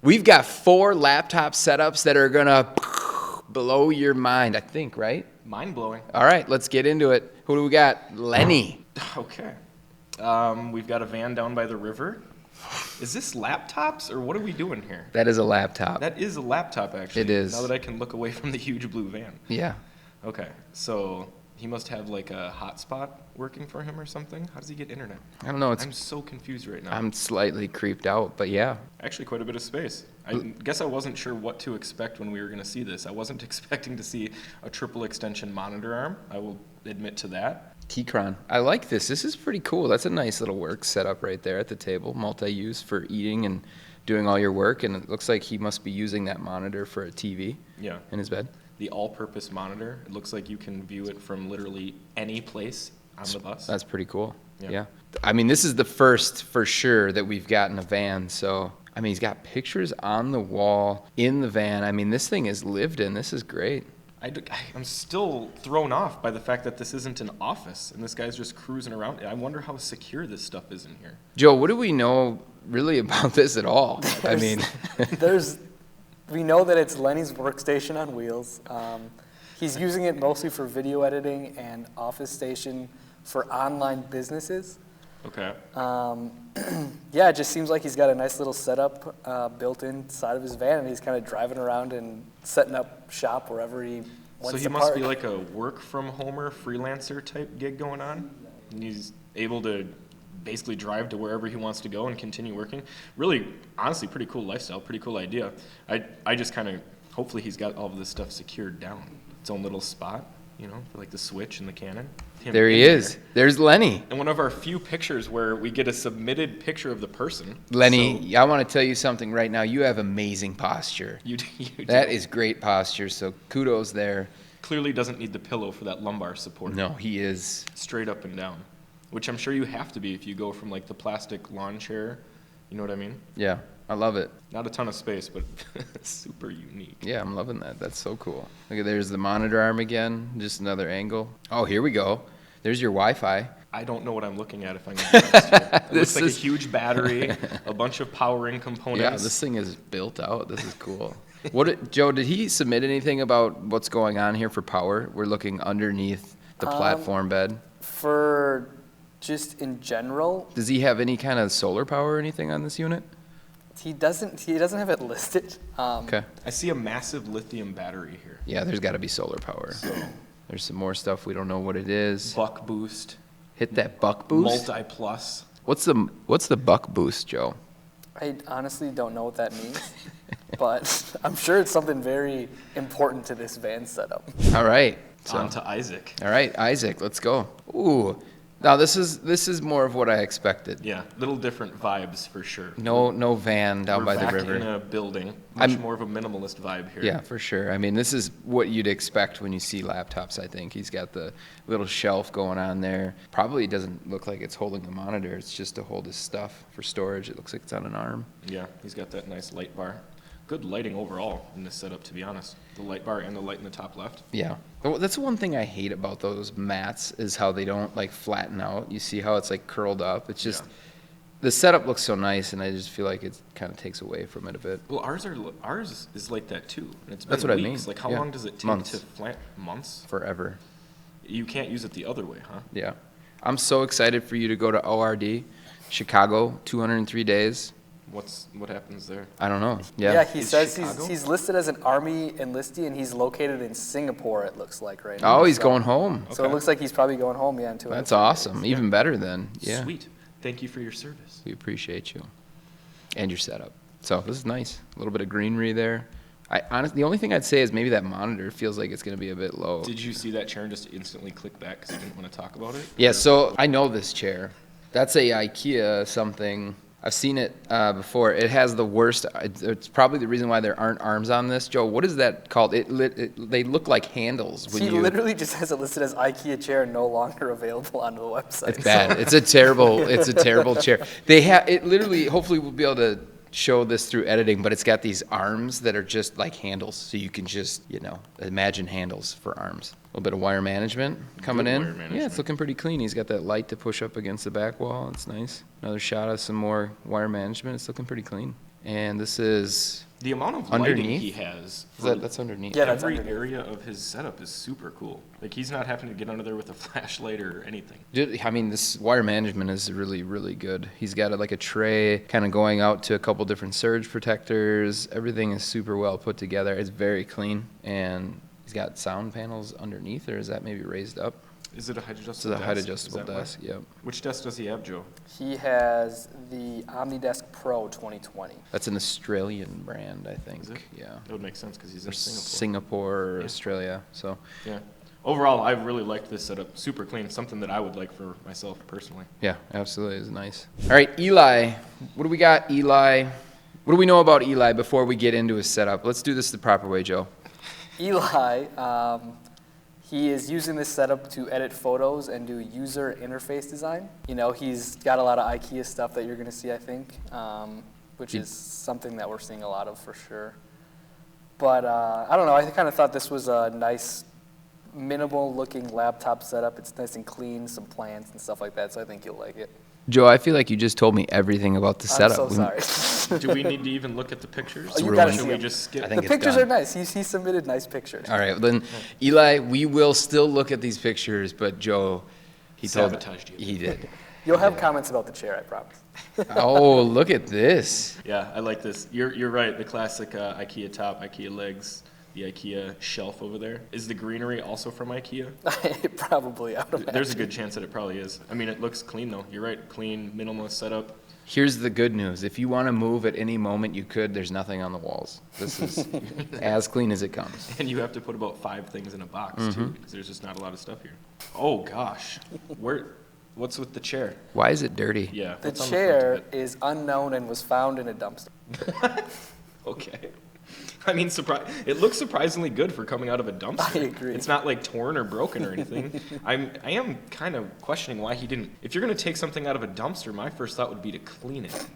We've got 4 laptop setups that are gonna blow your mind, I think, right? Mind-blowing. All right, let's get into it. Who do we got? Lenny. Okay. We've got a van down by the river. Is this laptops, or what are we doing here? That is a laptop. That is a laptop, actually. It is. Now that I can look away from the huge blue van. Yeah. Okay, so he must have like a hotspot working for him or something. How does he get internet? I don't know. I'm so confused right now. I'm slightly creeped out, but yeah. Actually, quite a bit of space. I guess I wasn't sure what to expect when we were going to see this. I wasn't expecting to see a triple extension monitor arm. I will admit to that. Keychron. I like this. This is pretty cool. That's a nice little work setup right there at the table. Multi-use for eating and doing all your work. And it looks like he must be using that monitor for a TV in his bed. The all-purpose monitor. It looks like you can view it from literally any place on the bus. That's pretty cool. Yeah. I mean, this is the first for sure that we've gotten a van. So, I mean, he's got pictures on the wall in the van. I mean, this thing is lived in. This is great. I'm still thrown off by the fact that this isn't an office and this guy's just cruising around. I wonder how secure this stuff is in here. Joe, what do we know really about this at all? I mean, we know that it's Lenny's workstation on wheels. He's using it mostly for video editing and office station for online businesses. Okay. Yeah, it just seems like he's got a nice little setup built inside of his van, and he's kind of driving around and setting up shop wherever he wants to park. So he must be like a work-from-homer freelancer type gig going on, and he's able to basically drive to wherever he wants to go and continue working. Really, honestly, pretty cool lifestyle, pretty cool idea. I just kind of, hopefully he's got all of this stuff secured down. Its own little spot, you know, for like the switch and the Canon. There he is. There's Lenny. And one of our few pictures where we get a submitted picture of the person. Lenny, I want to tell you something right now. You have amazing posture. You do. That is great posture, so kudos there. Clearly doesn't need the pillow for that lumbar support. No, he is. Straight up and down, which I'm sure you have to be if you go from like the plastic lawn chair. You know what I mean? Yeah, I love it. Not a ton of space, but super unique. Yeah, I'm loving that. That's so cool. Look, there's the monitor arm again, just another angle. Oh, here we go. There's your Wi-Fi. I don't know what I'm looking at if I'm going to It looks like a huge battery, a bunch of powering components. Yeah, this thing is built out. This is cool. Joe, did he submit anything about what's going on here for power? We're looking underneath the platform bed. For just in general. Does he have any kind of solar power or anything on this unit? He doesn't have it listed. Okay. I see a massive lithium battery here. Yeah, there's got to be solar power. So there's some more stuff we don't know what it is. Buck boost. Hit that buck boost. Multi-plus. What's the buck boost, Joe? I honestly don't know what that means, but I'm sure it's something very important to this van setup. All right. On to Isaac. All right, Isaac, let's go. Ooh. Now this is more of what I expected. Yeah, little different vibes for sure. No van down by the river. We're back in a building. Much more of a minimalist vibe here. Yeah, for sure. I mean, this is what you'd expect when you see laptops, I think. He's got the little shelf going on there. Probably doesn't look like it's holding a monitor. It's just to hold his stuff for storage. It looks like it's on an arm. Yeah, he's got that nice light bar. Good lighting overall in this setup, to be honest. The light bar and the light in the top left. Yeah. That's one thing I hate about those mats is how they don't like flatten out. You see how it's like curled up. It's just the setup looks so nice, and I just feel like it kind of takes away from it a bit. Well, ours is like that too. And it's been That's what weeks. I mean. Like how long does it take to flat? Months? Forever. You can't use it the other way, huh? Yeah. I'm so excited for you to go to ORD, Chicago, 203 days. What happens there? I don't know. Yeah, he says Chicago? he's listed as an Army enlistee, and he's located in Singapore, it looks like right now. Oh, he's going home. So it looks like he's probably going home, yeah, in 2 That's awesome. Even better then. Yeah. Sweet. Thank you for your service. We appreciate you. And your setup. So this is nice. A little bit of greenery there. Honestly, the only thing I'd say is maybe that monitor feels like it's going to be a bit low. Did you see that chair and just instantly click back because you didn't want to talk about it? Yeah, so I know this chair. That's a IKEA something. I've seen it before. It has the worst. It's probably the reason why there aren't arms on this. Joe, what is that called? They look like handles. He literally just has it listed as IKEA chair, no longer available on the website. It's bad. It's a terrible chair. They have it literally. Hopefully, we'll be able to show this through editing, but it's got these arms that are just like handles, so you can just imagine handles for arms. A little bit of wire management coming in. Yeah, it's looking pretty clean. He's got that light to push up against the back wall. It's nice. Another shot of some more wire management. It's looking pretty clean. And this is The amount of lighting underneath. he has. That's underneath. Yeah, that's Every underneath. area of his setup is super cool. Like he's not having to get under there with a flashlight or anything. I mean, this wire management is really, really good. He's got like a tray kind of going out to a couple different surge protectors. Everything is super well put together. It's very clean. And he's got sound panels underneath, or is that maybe raised up? Is it a height It's adjustable a desk? height Is adjustable that why? desk, yep. Which desk does he have, Joe? He has the Omnidesk Pro 2020. That's an Australian brand, I think. Is it? Yeah. That would make sense because he's Or in Singapore. Singapore or Yeah. Australia. So, Yeah. Overall, I really liked this setup. Super clean. Something that I would like for myself personally. yeah, absolutely. It's nice. All right, Eli. What do we got, Eli? What do we know about Eli before we get into his setup? Let's do this the proper way, Joe. Eli, he is using this setup to edit photos and do user interface design. You know, he's got a lot of IKEA stuff that you're going to see, I think, which is something that we're seeing a lot of for sure. But I don't know, I kind of thought this was a nice, minimal-looking laptop setup. It's nice and clean, some plants and stuff like that, so I think you'll like it. Joe, I feel like you just told me everything about the I'm setup. so sorry. Do we need to even look at the pictures? Oh, you Or gotta should see we them. just skip? I think The it's pictures done. are nice. He submitted nice pictures. All right, then, Eli, we will still look at these pictures, but Joe, he Sabotaged you. He did. You'll have comments about the chair, I promise. Oh, look at this. Yeah, I like this. You're right. The classic IKEA top, IKEA legs, the IKEA shelf over there. Is the greenery also from IKEA? Probably, I would There's a imagine. good chance that it probably is. I mean, it looks clean though. You're right. Clean, minimalist setup. Here's the good news. If you want to move at any moment, you could. There's nothing on the walls. This is as clean as it comes. And you have to put about 5 things in a box Mm-hmm. too, because there's just not a lot of stuff here. Oh gosh, what's with the chair? Why is it dirty? Yeah, The what's on chair front of is unknown and was found in a dumpster. it? Okay. I mean, it looks surprisingly good for coming out of a dumpster. I agree. It's not like torn or broken or anything. I am kind of questioning why he didn't. If you're gonna take something out of a dumpster, my first thought would be to clean it.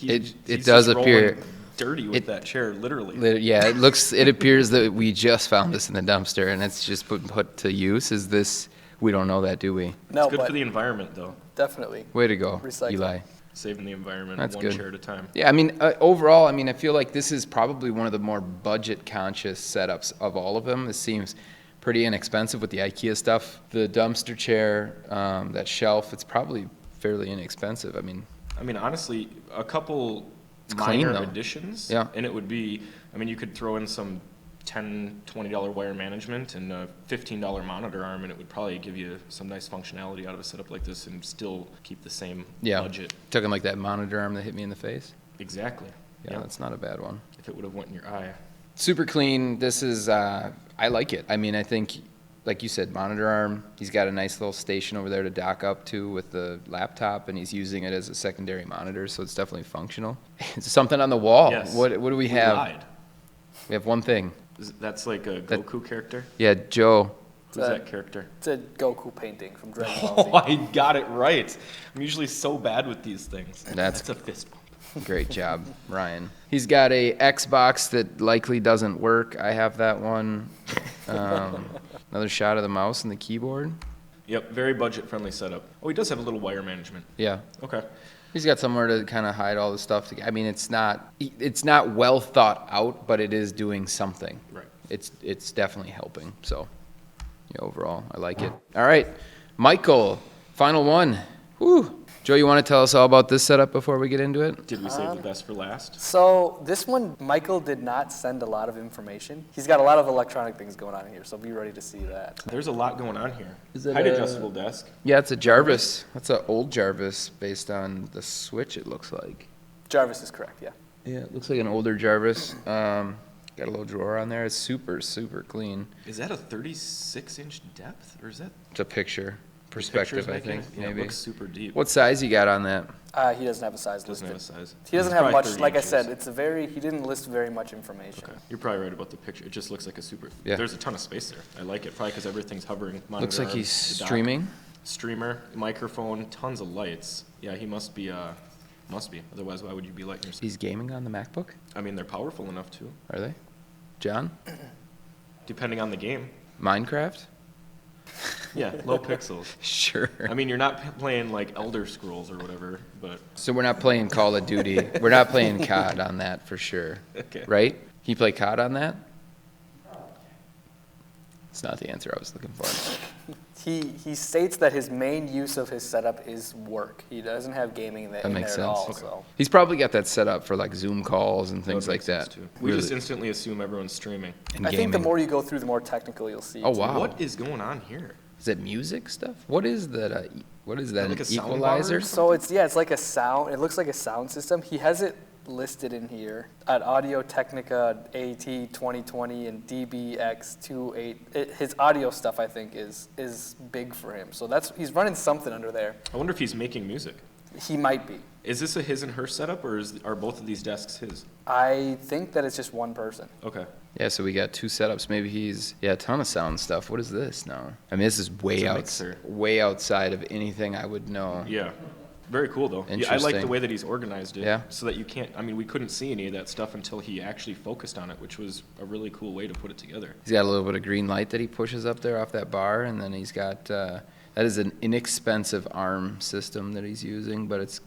It He's does just appear- rolling dirty with that chair, literally. Yeah, it appears that we just found this in the dumpster and it's just put to use. Is this, we don't know that, do we? No, It's good but for the environment, though. definitely. Way to go, Recycle. Eli. Saving the environment That's one good. chair at a time. Yeah, I mean, overall, I mean, I feel like this is probably one of the more budget-conscious setups of all of them. This seems pretty inexpensive with the IKEA stuff. The dumpster chair, that shelf, it's probably fairly inexpensive. I mean, Honestly, a couple clean, minor though. additions, Yeah. and it would be, you could throw in some $10, $20 wire management and a $15 monitor arm, and it would probably give you some nice functionality out of a setup like this and still keep the same yeah, budget. talking like that monitor arm that hit me in the face. Exactly. Yeah, that's not a bad one. If it would have went in your eye. Super clean. This is, I like it. I mean, I think, like you said, monitor arm. He's got a nice little station over there to dock up to with the laptop, and he's using it as a secondary monitor, so it's definitely functional. Something on the wall. Yes. What do we have? Lied. We have one thing. That's like a That- Goku character? Yeah, Joe. Who's that character? It's a Goku painting from Dragon Ball Z. Oh, I got it right. I'm usually so bad with these things. That's a fist bump. Great job, Ryan. He's got a Xbox that likely doesn't work. I have that one. Another shot of the mouse and the keyboard. Yep, very budget-friendly setup. Oh, he does have a little wire management. Yeah. Okay. He's got somewhere to kind of hide all the stuff. I mean, it's not well thought out, but it is doing something. Right. It's definitely helping. So, yeah, overall, I like it. All right, Michael, final one. Woo. Joe, you want to tell us all about this setup before we get into it? Did we save the best for last? So this one, Michael did not send a lot of information. He's got a lot of electronic things going on in here, so be ready to see that. There's a lot going on here. Is it Height a- adjustable desk. Yeah, it's a Jarvis. That's an old Jarvis based on the Switch, it looks like. Jarvis is correct, yeah. Yeah, it looks like an older Jarvis. Got a little drawer on there. It's super, super clean. Is that a 36-inch depth, or is that It's a picture. the Perspective, picture's I making think, it? Yeah, maybe. it looks super deep. What size you got on that? He doesn't have a size Doesn't listed. have a size. He doesn't It's have probably much, 30 like I inches. said, he didn't list very much information. Okay, you're probably right about the picture. It just looks like a super. Yeah. There's a ton of space there. I like it, probably because everything's hovering. Looks monitor like arm, he's the dock. streaming. Streamer, microphone, tons of lights. Yeah, he must be. Otherwise, why would you be lighting your? He's gaming on the MacBook? They're powerful enough to, Are they? John? depending on the game. Minecraft? Yeah, low pixels. Sure. I mean, you're not playing like Elder Scrolls or whatever, but So we're not playing Call of Duty. We're not playing COD on that for sure. okay. Right? Can you play COD on that? It's not the answer I was looking for. He states that his main use of his setup is work. He doesn't have gaming in That there makes at sense. all. Okay. So. He's probably got that set up for like Zoom calls and things That would like make sense, that. too. We just Really. instantly assume everyone's streaming. And I think the gaming. more you go through, the more technical you'll see. Oh too. wow. What is going on here? Is it music stuff? What is that? What is that? Like An a sound bar or equalizer? So it's like a sound. It looks like a sound system. He has it listed in here at Audio Technica AT 2020 and DBX28. His audio stuff, I think, is big for him. So he's running something under there. I wonder if he's making music. He might be. Is this a his and her setup, or are both of these desks his? I think that it's just one person. Okay. Yeah, so we got two setups. Maybe he's a ton of sound stuff. What is this now? I mean, this is It's a mixer. way outside of anything I would know. Yeah. Very cool, though. Yeah, I like the Interesting. way that he's organized it. Yeah. So that you can't, I mean, we couldn't see any of that stuff until he actually focused on it, which was a really cool way to put it together. He's got a little bit of green light that he pushes up there off that bar, and then he's got that is an inexpensive ARM system that he's using, but it's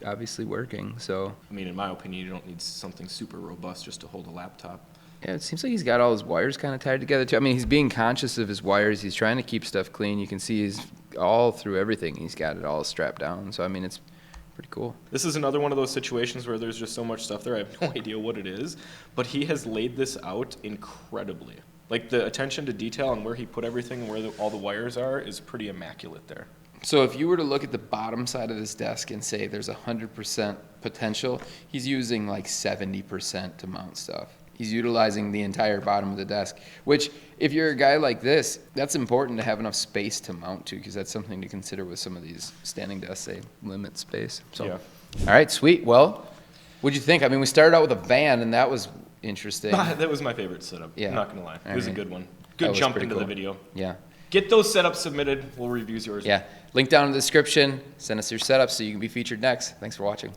obviously working. So I mean, in my opinion, you don't need something super robust just to hold a laptop. yeah, it seems like he's got all his wires kind of tied together too. I mean, he's being conscious of his wires. He's trying to keep stuff clean. You can see he's all through everything. He's got it all strapped down. So I mean, it's pretty cool. This is another one of those situations where there's just so much stuff there, I have no idea what it is, but he has laid this out incredibly. Like, the attention to detail and where he put everything and where all the wires are is pretty immaculate there. So if you were to look at the bottom side of this desk and say there's 100% potential, he's using like 70% to mount stuff. He's utilizing the entire bottom of the desk, which if you're a guy like this, that's important to have enough space to mount to, because that's something to consider with some of these standing desks, they limit space. So, Yeah. All right, sweet. Well, what'd you think? I mean, we started out with a band, and that was interesting. That was my favorite setup, Yeah. I'm not going to lie. It All was a right. good one. That Good was jump pretty into the cool. video. Yeah. Get those setups submitted. We'll review yours. Yeah. Link down in the description. Send us your setup so you can be featured next. Thanks for watching.